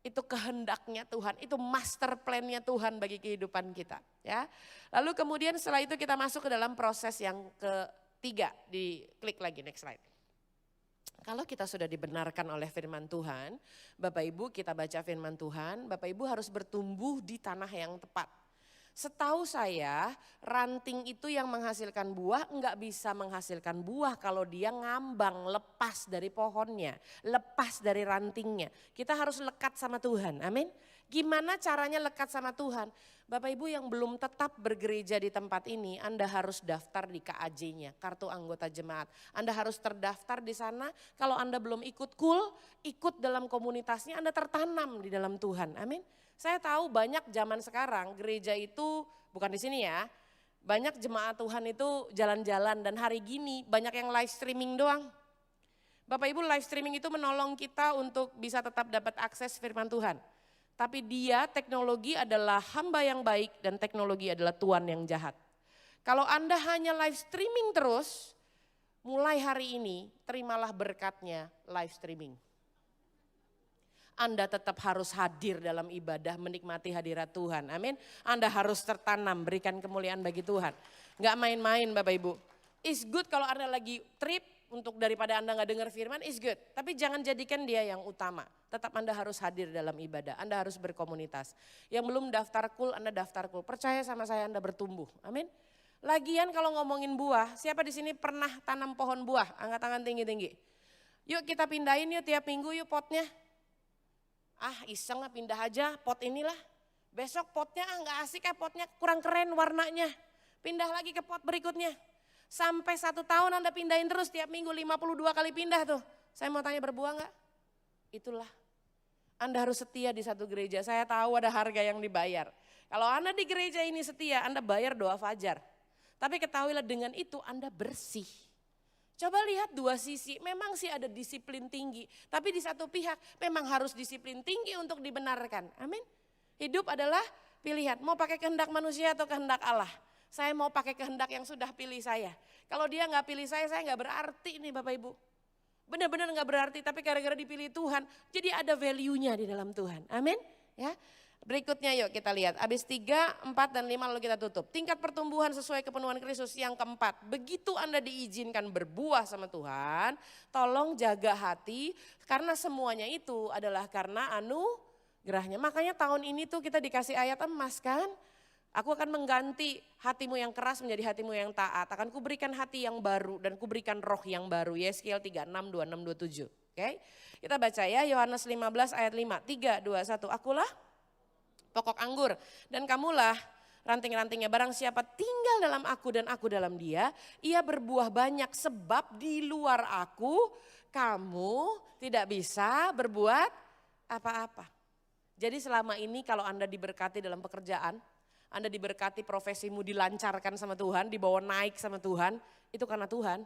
Itu kehendaknya Tuhan, itu master plan-nya Tuhan bagi kehidupan kita. Ya. Lalu kemudian setelah itu kita masuk ke dalam proses yang ketiga, diklik lagi next slide. Kalau kita sudah dibenarkan oleh firman Tuhan, Bapak Ibu kita baca firman Tuhan, Bapak Ibu harus bertumbuh di tanah yang tepat. Setahu saya ranting itu yang menghasilkan buah enggak bisa menghasilkan buah kalau dia ngambang lepas dari pohonnya, lepas dari rantingnya. Kita harus lekat sama Tuhan, amin. Gimana caranya lekat sama Tuhan? Bapak Ibu yang belum tetap bergereja di tempat ini, Anda harus daftar di KAJ-nya, kartu anggota jemaat. Anda harus terdaftar di sana. Kalau Anda belum ikut ikut dalam komunitasnya, Anda tertanam di dalam Tuhan. Amin. Saya tahu banyak zaman sekarang gereja itu, bukan di sini ya, banyak jemaat Tuhan itu jalan-jalan dan hari gini banyak yang live streaming doang. Bapak Ibu, live streaming itu menolong kita untuk bisa tetap dapat akses firman Tuhan. Tapi teknologi adalah hamba yang baik dan teknologi adalah tuan yang jahat. Kalau Anda hanya live streaming terus, mulai hari ini terimalah berkatnya live streaming. Anda tetap harus hadir dalam ibadah, menikmati hadirat Tuhan. Amin. Anda harus tertanam, berikan kemuliaan bagi Tuhan. Gak main-main Bapak Ibu. It's good kalau Anda lagi trip, untuk daripada Anda gak dengar firman, is good. Tapi jangan jadikan dia yang utama. Tetap Anda harus hadir dalam ibadah, Anda harus berkomunitas. Yang belum daftar kul, Anda daftar kul. Percaya sama saya Anda bertumbuh, amin. Lagian kalau ngomongin buah, siapa di sini pernah tanam pohon buah? Angkat tangan tinggi-tinggi. Yuk kita pindahin yuk tiap minggu yuk potnya. Iseng pindah aja pot inilah. Besok potnya gak asik potnya kurang keren warnanya. Pindah lagi ke pot berikutnya. Sampai 1 tahun Anda pindahin terus tiap minggu 52 kali pindah tuh. Saya mau tanya berbuah gak? Itulah. Anda harus setia di satu gereja. Saya tahu ada harga yang dibayar. Kalau Anda di gereja ini setia, Anda bayar doa fajar. Tapi ketahuilah dengan itu Anda bersih. Coba lihat dua sisi, memang sih ada disiplin tinggi. Tapi di satu pihak memang harus disiplin tinggi untuk dibenarkan. Amin. Hidup adalah pilihan. Mau pakai kehendak manusia atau kehendak Allah? Saya mau pakai kehendak yang sudah pilih saya. Kalau dia nggak pilih saya nggak berarti nih Bapak Ibu. Benar-benar nggak berarti, tapi gara-gara dipilih Tuhan, jadi ada value-nya di dalam Tuhan. Amin. Ya. Berikutnya yuk kita lihat. Habis 3, 4, dan 5 lalu kita tutup. Tingkat pertumbuhan sesuai kepenuhan Kristus yang keempat. Begitu Anda diizinkan berbuah sama Tuhan, tolong jaga hati. Karena semuanya itu adalah karena anugerahnya. Makanya tahun ini tuh kita dikasih ayat emas kan. Aku akan mengganti hatimu yang keras menjadi hatimu yang taat. Akan kuberikan hati yang baru dan kuberikan roh yang baru. Yeskiel 36, 26, 27. Oke. Kita baca ya Yohanes 15 ayat 5. 3, 2, 1. Akulah pokok anggur dan kamulah ranting-rantingnya. Barang siapa tinggal dalam aku dan aku dalam dia, ia berbuah banyak sebab di luar aku kamu tidak bisa berbuat apa-apa. Jadi selama ini kalau Anda diberkati dalam pekerjaan, Anda diberkati profesimu dilancarkan sama Tuhan, dibawa naik sama Tuhan, itu karena Tuhan.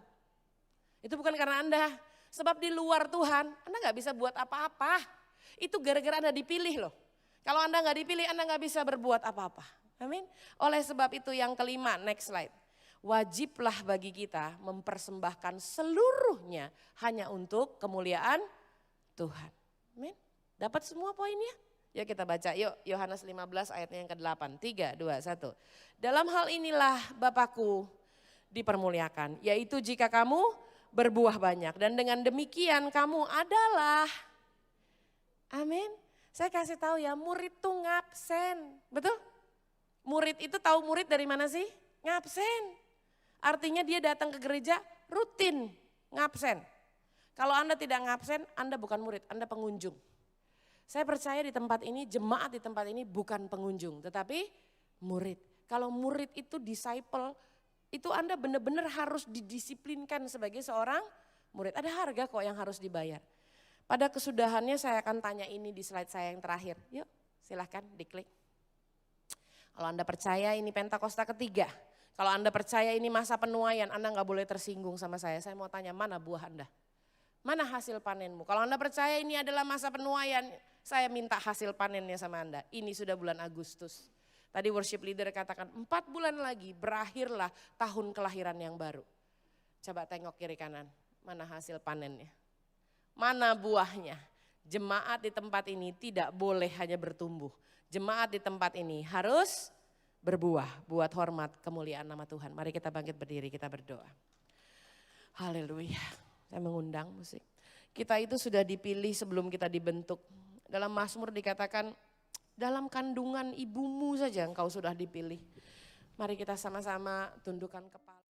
Itu bukan karena Anda. Sebab di luar Tuhan, Anda gak bisa buat apa-apa. Itu gara-gara Anda dipilih loh. Kalau Anda gak dipilih, Anda gak bisa berbuat apa-apa. Amin. Oleh sebab itu yang kelima, next slide. Wajiblah bagi kita mempersembahkan seluruhnya hanya untuk kemuliaan Tuhan. Amin. Dapat semua poinnya? Yuk kita baca, yuk Yohanes 15 ayatnya yang ke-8, 3, 2, 1. Dalam hal inilah Bapakku dipermuliakan, yaitu jika kamu berbuah banyak dan dengan demikian kamu adalah, amin. Saya kasih tahu ya, murid tuh ngabsen, betul? Murid itu tahu murid dari mana sih? Ngabsen. Artinya dia datang ke gereja rutin ngabsen. Kalau Anda tidak ngabsen, Anda bukan murid, Anda pengunjung. Saya percaya di tempat ini, jemaat di tempat ini bukan pengunjung, tetapi murid. Kalau murid itu disciple, itu Anda benar-benar harus didisiplinkan sebagai seorang murid. Ada harga kok yang harus dibayar. Pada kesudahannya saya akan tanya ini di slide saya yang terakhir. Yuk silahkan diklik. Kalau Anda percaya ini Pentakosta ketiga. Kalau Anda percaya ini masa penuaian, Anda gak boleh tersinggung sama saya. Saya mau tanya mana buah Anda? Mana hasil panenmu? Kalau Anda percaya ini adalah masa penuaian, saya minta hasil panennya sama Anda. Ini sudah bulan Agustus. Tadi worship leader katakan 4 bulan lagi berakhirlah tahun kelahiran yang baru. Coba tengok kiri kanan, mana hasil panennya? Mana buahnya? Jemaat di tempat ini tidak boleh hanya bertumbuh. Jemaat di tempat ini harus berbuah buat hormat kemuliaan nama Tuhan. Mari kita bangkit berdiri, kita berdoa. Haleluya. Saya mengundang musik. Kita itu sudah dipilih sebelum kita dibentuk. Dalam Mazmur dikatakan, dalam kandungan ibumu saja engkau sudah dipilih. Mari kita sama-sama tundukkan kepala.